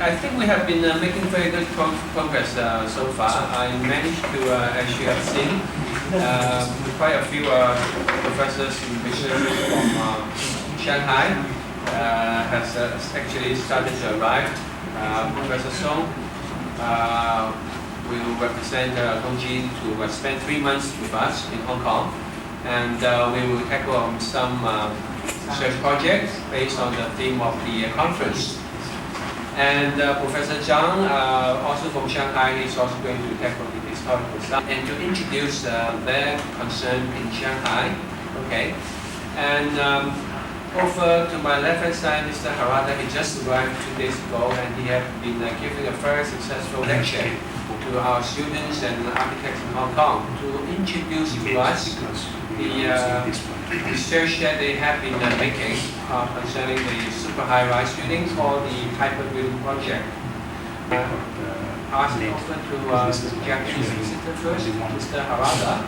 I think we have been making very good progress so far. I managed to, as you have seen, quite a few professors and researchers from Shanghai has actually started to arrive. Professor Song will represent Gongji to spend 3 months with us in Hong Kong, and we will tackle on some research projects based on the theme of the conference. And Professor Zhang, also from Shanghai, is also going to tackle the historical stuff and to introduce their concern in Shanghai. Okay, and over to my left-hand side, Mr. Harada, he just arrived 2 days ago, and he has been giving a very successful lecture to our students and architects in Hong Kong to introduce to us the research that they have been making concerning the super high-rise buildings or the hyper-building project. Pass it over to the Japanese visitor first, Mr. Harada.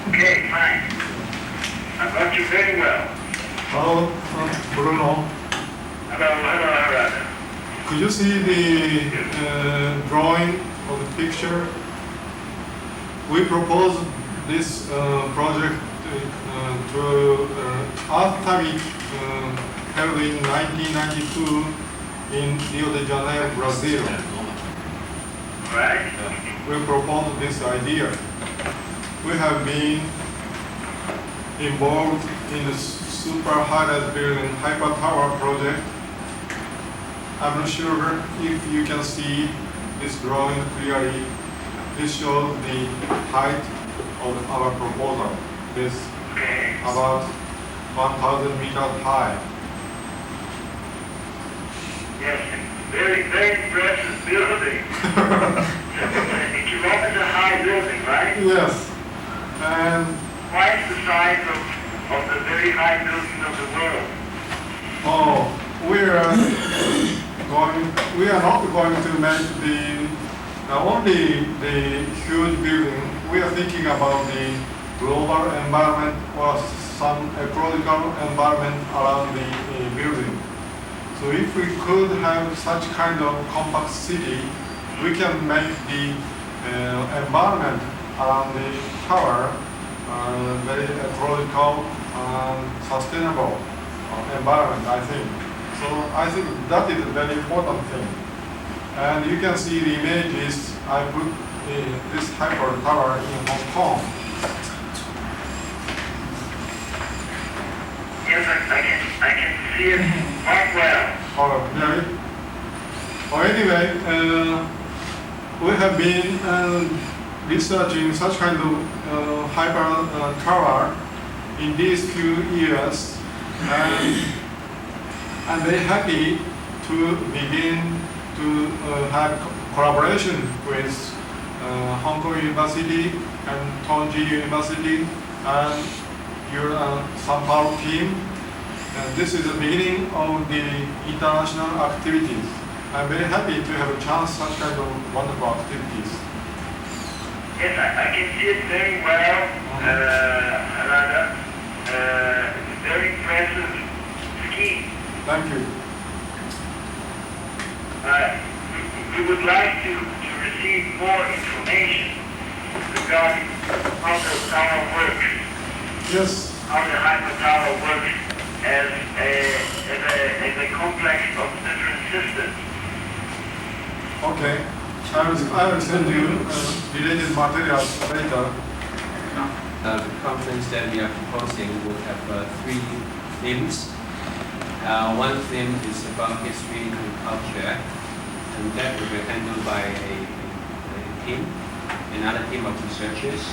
Okay, fine. I got you very well. Hello, Bruno. Hello, Harada. Could you see the drawing of the picture? We proposed this project to Architect held in 1992 in Rio de Janeiro, Brazil. Right. We proposed this idea. We have been involved in the super high-rise building hyper tower project. I'm not sure if you can see this drawing clearly. This shows the height of our proposal. This about 1,000 meters high. Yes, very, very impressive building. A kilometer high building, right? Yes. And Twice the size of the very high building of the world. we are not going to make only the huge building. We are thinking about the global environment or some ecological environment around the building. So if we could have such kind of compact city, we can make the environment around the tower very ecological and sustainable environment, I think. So I think that is a very important thing. And you can see the images I put in this hyper tower in Hong Kong. Yes, I can see it quite well. Oh, really? Well, anyway, we have been researching such kind of hyper tower in these few years, and I'm very happy to begin to have collaboration with Hong Kong University and Tongji University and your Sao Paulo team. And this is the beginning of the international activities. I'm very happy to have a chance such kind of wonderful activities. Yes, I can see it very well, Harada. Very impressive scheme. Thank you. We would like to receive more information regarding how the tower works. Yes. How the hyper tower works as a complex of different systems. Okay. I will send you related materials later. The conference that we are proposing will have 3 themes. One theme is about history and culture, and that will be handled by a team, another team of researchers.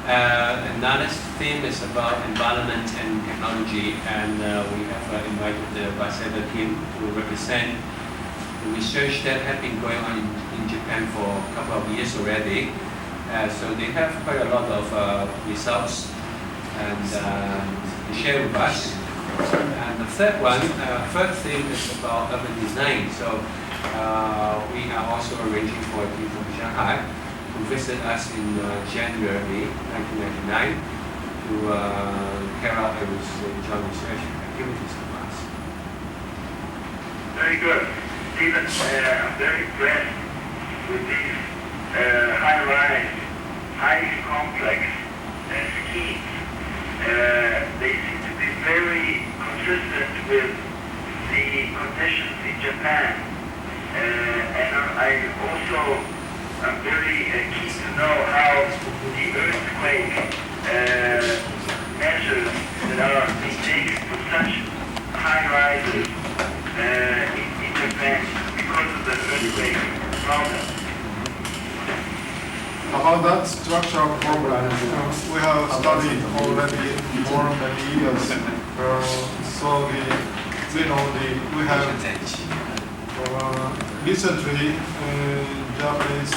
Another theme is about environment and technology, and we have invited the Barcelona team to represent the research that has been going on in Japan for a couple of years already. So they have quite a lot of results and to share with us. And the third theme is about urban design. So we are also arranging for a team from Shanghai to visit us in January 1999 to carry out joint research activities with us. Very good. Stephen, I'm very impressed with these high-rise, highly complex schemes. They seem to be very consistent with the conditions in Japan. And I also am very keen to know how the earthquake measures that are being taken for such high rises in Japan because of the earthquake problem. About that structural problem, we have studied already for many years. So we have recently Japanese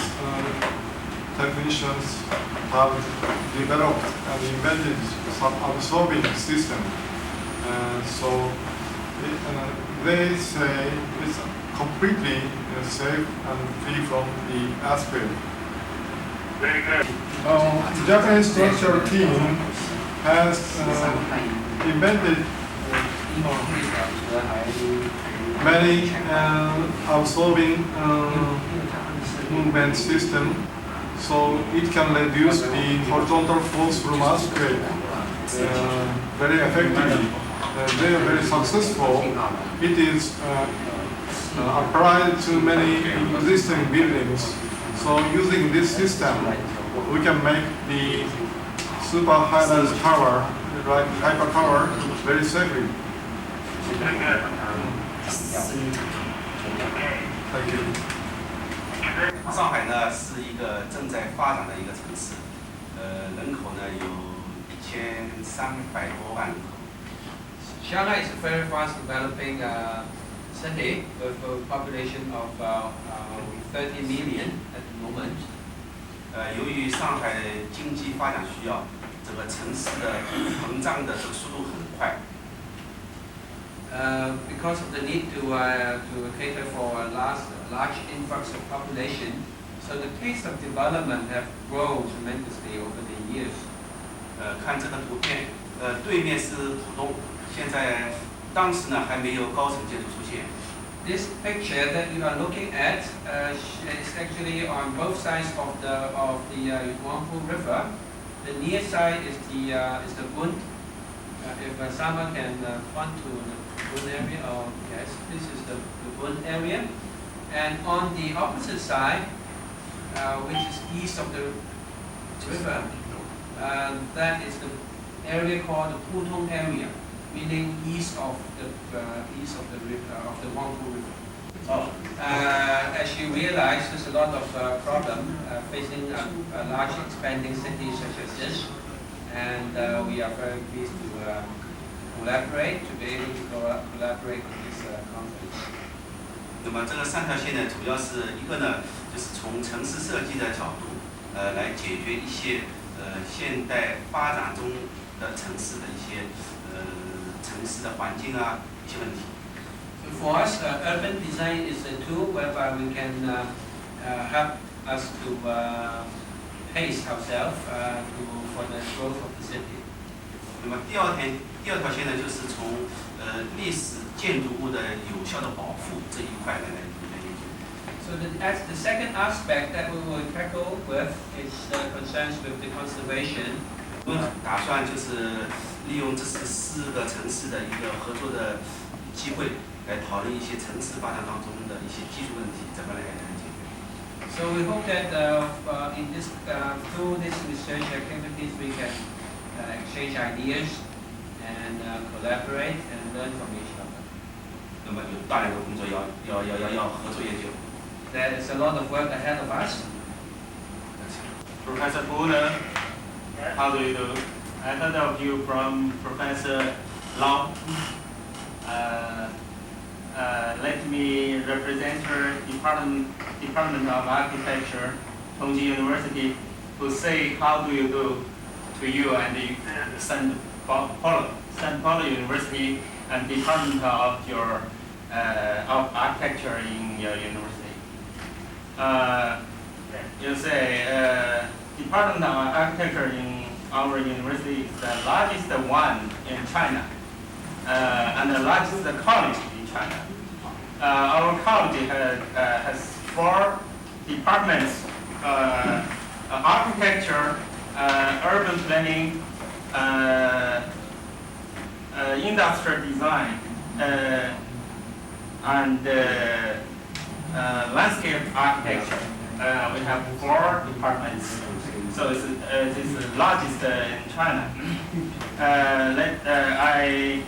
technicians have developed and invented some absorbing system. So they say it's completely safe and free from the earthquake. Very good. The Japanese structural team has invented many absorbing movement system, so it can reduce the horizontal force from earthquake very effectively. They are very successful. It is applied to many existing buildings. So using this system, we can make the super high-rise tower, like hyper tower, very safely. Very good. Thank you. 上海呢是一个正在发展的一个城市，人口呢有1300多万人口。 Shanghai is a very fast developing city with a population of 30 million at the moment. 由于上海经济发展需要，这个城市的膨胀的这个速度很快。 Because of the need to cater for a large influx of population, so the pace of development have grown tremendously over the years. 看这个图片，对面是浦东，现在当时呢还没有高层建筑出现。 This picture that you are looking at is actually on both sides of the Yangtze River. The near side is the Bund. If someone can point to the Bund area, yes, this is the Bund area. And on the opposite side, which is east of the river, that is the area called the Putong area, meaning east of the river, of the Yangtze River. As you realize, there's a lot of problem facing a large expanding city such as this, and we are very pleased to collaborate, to be able to collaborate with this conference. 那么这个3条线呢，主要是一个呢，就是从城市设计的角度，来解决一些现代发展中的城市的一些城市的环境啊一些问题。 So for us, urban design is a tool whereby we can help us to pace ourselves for the growth of the city. 那么第二条线呢，就是从历史建筑物的有效的保护这一块来研究。 So the second aspect that we will tackle with is concerns with the conservation. 我们打算就是利用这4个城市的一个合作的机会，来讨论一些城市发展当中的一些技术问题，怎么来解决。 So we hope that in this through this research activities we can exchange ideas and collaborate and learn from each other. 那么有大量的工作要合作研究。 There is a lot of work ahead of us. Professor Bruno, how do you do? I heard of you from Professor Lau. Let me represent her Department of Architecture, Tongji University, to say how do you do to you and the San Paulo University and Department of your of Architecture in your university. You say Department of Architecture in our university is the largest one in China and the largest college in China. our college has 4 departments: architecture, urban planning, industrial design, and landscape architecture. We have 4 departments, so it is the largest in China. I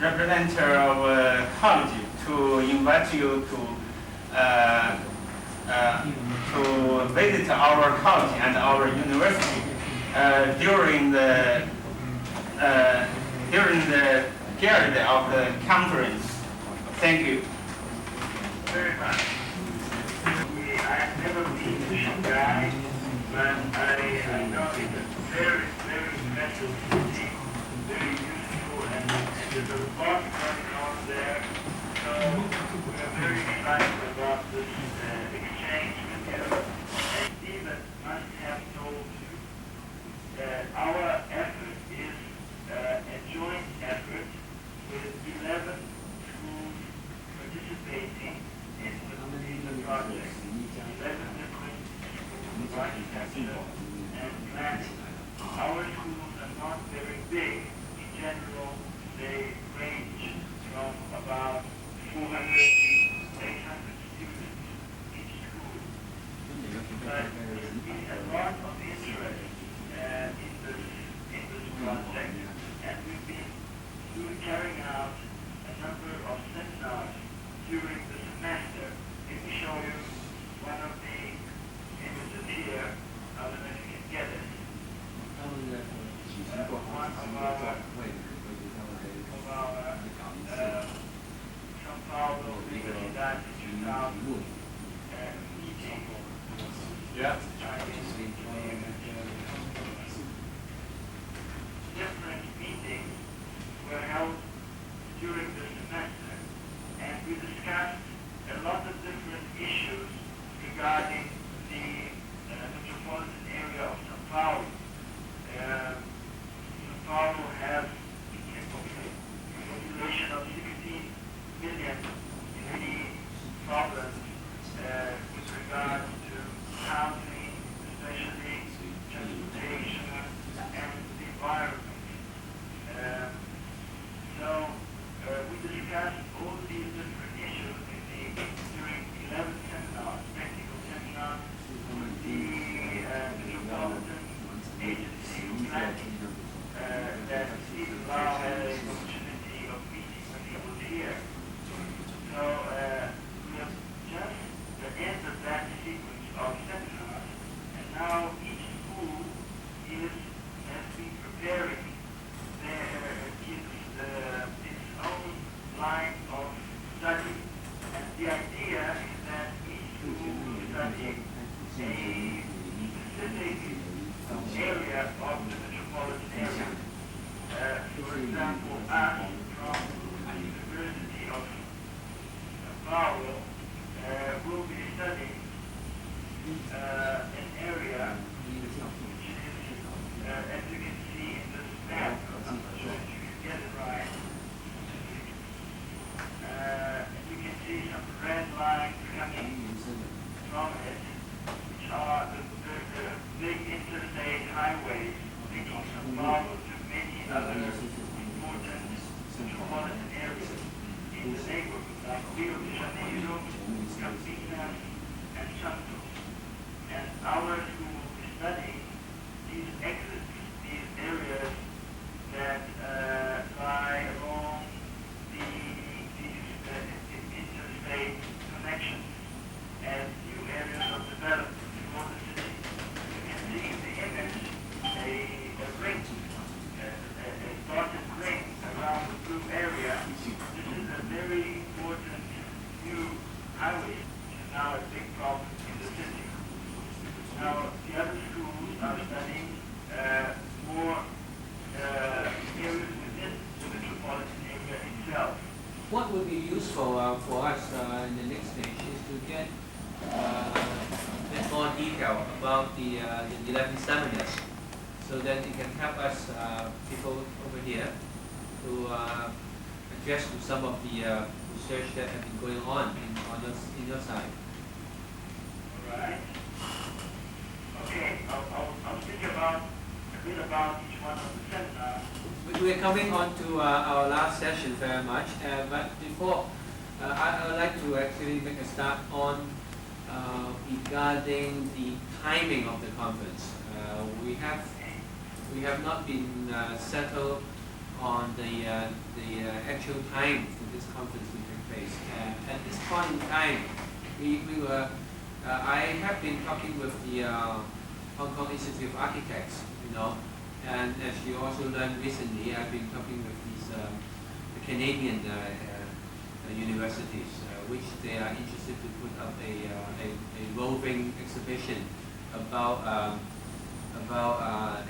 represent our college to invite you to visit our college and our university during the period of the conference. Thank you. Very much. I've never been to Shanghai, but I know it's a very, very special city, very useful, and there's a lot going on there. So we are very excited about this exchange with you. And Stephen must have told you that our effort is a joint effort with 11 schools participating in the project. 11 different schools of architecture and planning. Our schools are not very big. In general, they range from about 400 to 800 students each school. But there's been a lot of interest in this project, and we've been carrying out a number of seminars during the semester. Let me show you one of the images here. I don't know if you can get it. One of our São Paulo Megacities 2000 meeting. Yeah. Different meetings were held during the semester, and we discussed a lot of different issues regarding the metropolitan area of São Paulo. São Paulo has a population of 16 million in many problems with regard to housing, especially transportation and the environment. So we discussed all these different issues during 11 seminars, technical seminars, with the metropolitan agency planning that Steve Lau had an opportunity of meeting when he was here. So we have just the end of that sequence of seminars, and now each school has been preparing its own line of study. And the idea is that each school will study a specific area of the metropolitan area. For example, us from the University of São Paulo will be studying an area which is, as you can see in this map, I'm not sure if you can get it right. You can see some red lines coming from it, which are the big interstate highways linking São Paulo to many other important metropolitan areas in the neighborhood, like Rio de Janeiro, Campinas, and Santos. And our school is studying these exits, these areas that lie along these interstate connections as new areas of development for the city. You can see in the image a ring, a dotted ring around the blue area. This is a very important new highway, which is now a big problem in the city. Now, the other schools are studying more areas within the metropolitan area itself. What would be useful for us in the next stage is to get a bit more detail about the 11 seminars, so that it can help us people over here to address to some of the research that have been going on in your side. All right. Okay, I'll speak about a bit about each one of the seminars. We are coming on to our last session very much, but before, I would like to actually make a start on regarding the timing of the conference. We have not been settled on the actual time for this conference to take place. At this point in time, I have been talking with the Hong Kong Institute of Architects, and as you also learned recently, I've been talking with these Canadian universities, which they are interested to put up a roving exhibition about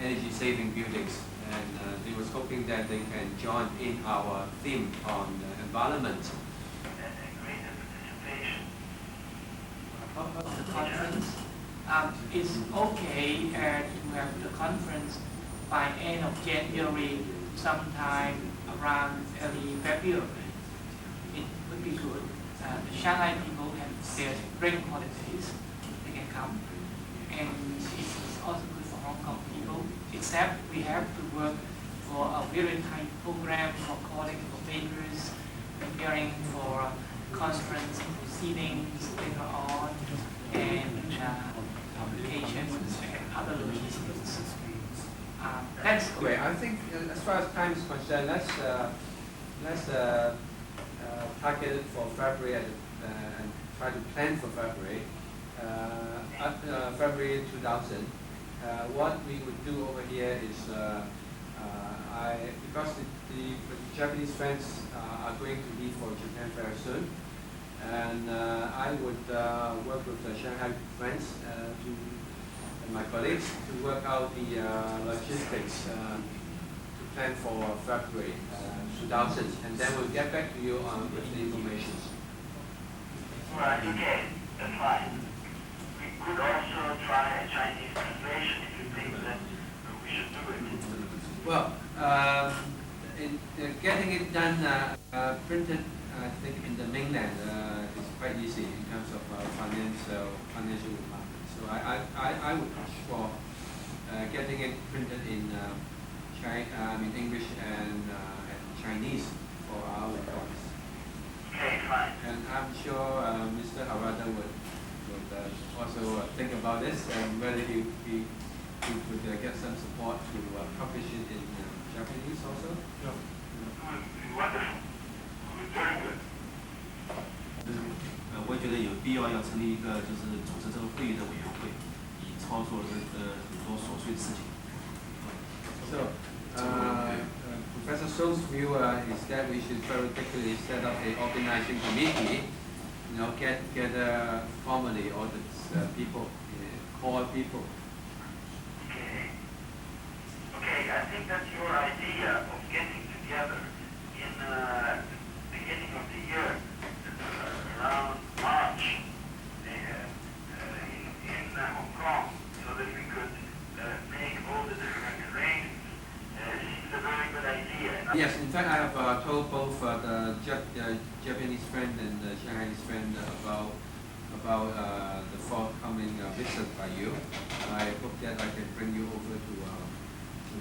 energy-saving buildings, and they was hoping that they can join in our theme on environment. Greater participation. The conference. It's okay to have the conference by end of January, sometime around early February. It would be good. The Shanghai people have their spring holidays. They can come. And it's also good for Hong Kong people, except we have to work for a very tight program for calling for papers, preparing for conference proceedings later on, and publications and other logistics. That's good. Okay, I think as far as time is concerned, let's target it for February and try to plan for February. February 2000. What we would do over here is, because the Japanese friends are going to leave for Japan very soon, and I would work with the Shanghai friends and my colleagues to work out the logistics to plan for February 2000, and then we'll get back to you with the information. Right, okay, that's fine. We could also try a Chinese translation if you think that we should do it. Well, getting it done, printed, I think in the mainland is quite easy in terms of financial department. So I would push for getting it printed in English and Chinese for our reports. Okay, fine. And I'm sure Mr. Harada would also think about this and whether he could get some support to publish it in Japanese also. Yeah. Wonderful. Very good. 我也觉得有必要成立一个就是组织这个会议的委员会，以操作很多琐碎的事情。 So, Professor Sou's view is that we should very quickly set up an organizing committee, get formally all the people, core people. Okay. Okay, I think that's your idea of getting together in the beginning of the year, around March, in Hong Kong, so that we could make all the different arrangements. Seems a very good idea. Yes, in fact, I have told both the Japanese friend and the Chinese friend about the forthcoming visit by you. I hope that I can bring you over to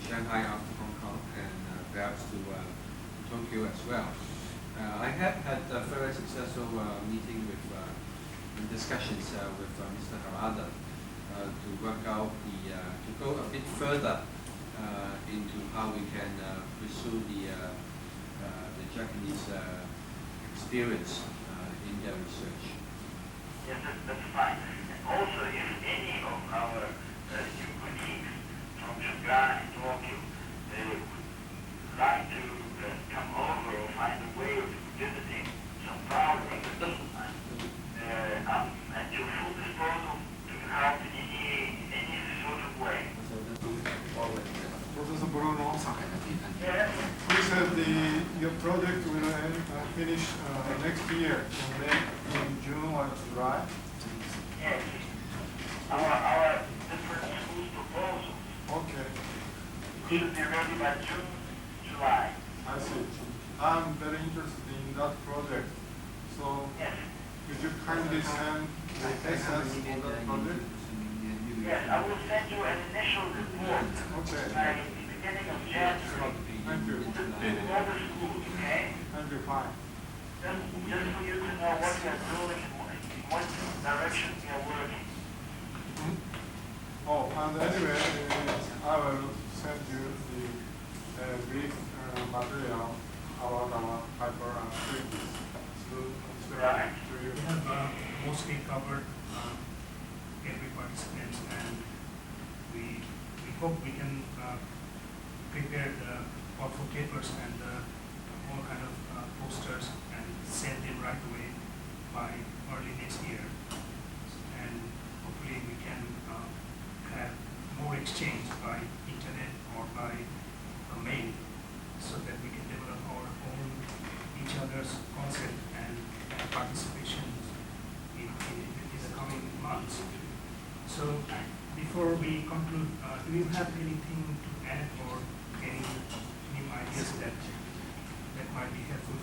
Shanghai after Hong Kong and perhaps to Tokyo as well. I have had a very successful meeting with discussions with Mr. Harada to work out to go a bit further into how we can pursue the Japanese experience in their research. Yes, that's fine. And also, if any of our new colleagues from Shanghai and Tokyo would like to come over or find a way of visiting some property, I'm at your full disposal to help in any sort of way. So that's always Professor Bruno, Yes. you said your project will finish next year, in June or July. Yes. Our different schools proposals Okay, should be ready by June, July. I see. I'm very interested in that project. So, Yes. could you kindly send the essence for that project? Yes, I will send you an initial report Okay. by the beginning of January. Thank you. To all the schools, okay? Thank you, fine. Just for you to know what we are doing and in what direction we are working. Oh, and anyway, I will send you the brief material about our hyper activities Right. to you. We have mostly covered every participant, and we hope we can prepare the powerful papers and all kind of posters and send them right away by early next year. And hopefully we can have more exchange by internet or by mail, so that we can develop our own each other's concept and participation in the coming months. So before we conclude, do you have anything to add or any new ideas that might be helpful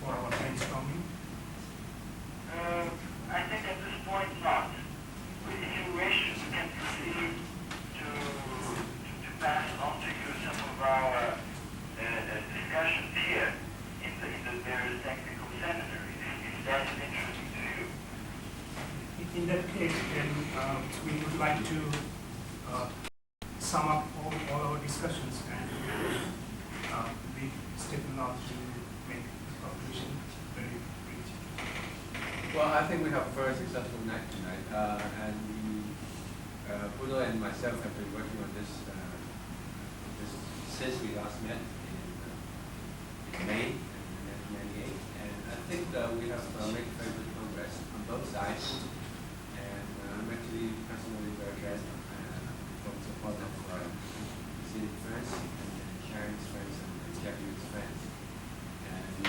for our brainstorming? I think at this point not. If you wish, we can proceed to pass on to you some of our discussions here in the various technical seminaries, if that's interesting to you. In that case, then we would like to sum up all our discussions and leave Stephen out to make the conclusion very brief. Well, I think we have a very successful night tonight, and Bruno and myself have been working on this since we last met in May 1998, and I think we have made very good progress on both sides, and I'm actually personally very glad for the support of visiting friends and sharing friends and Japanese friends, and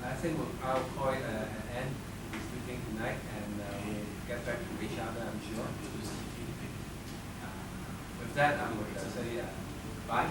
I think I'll call it an end to this meeting tonight, and we'll get back to each other, I'm sure. With that, I would say bye.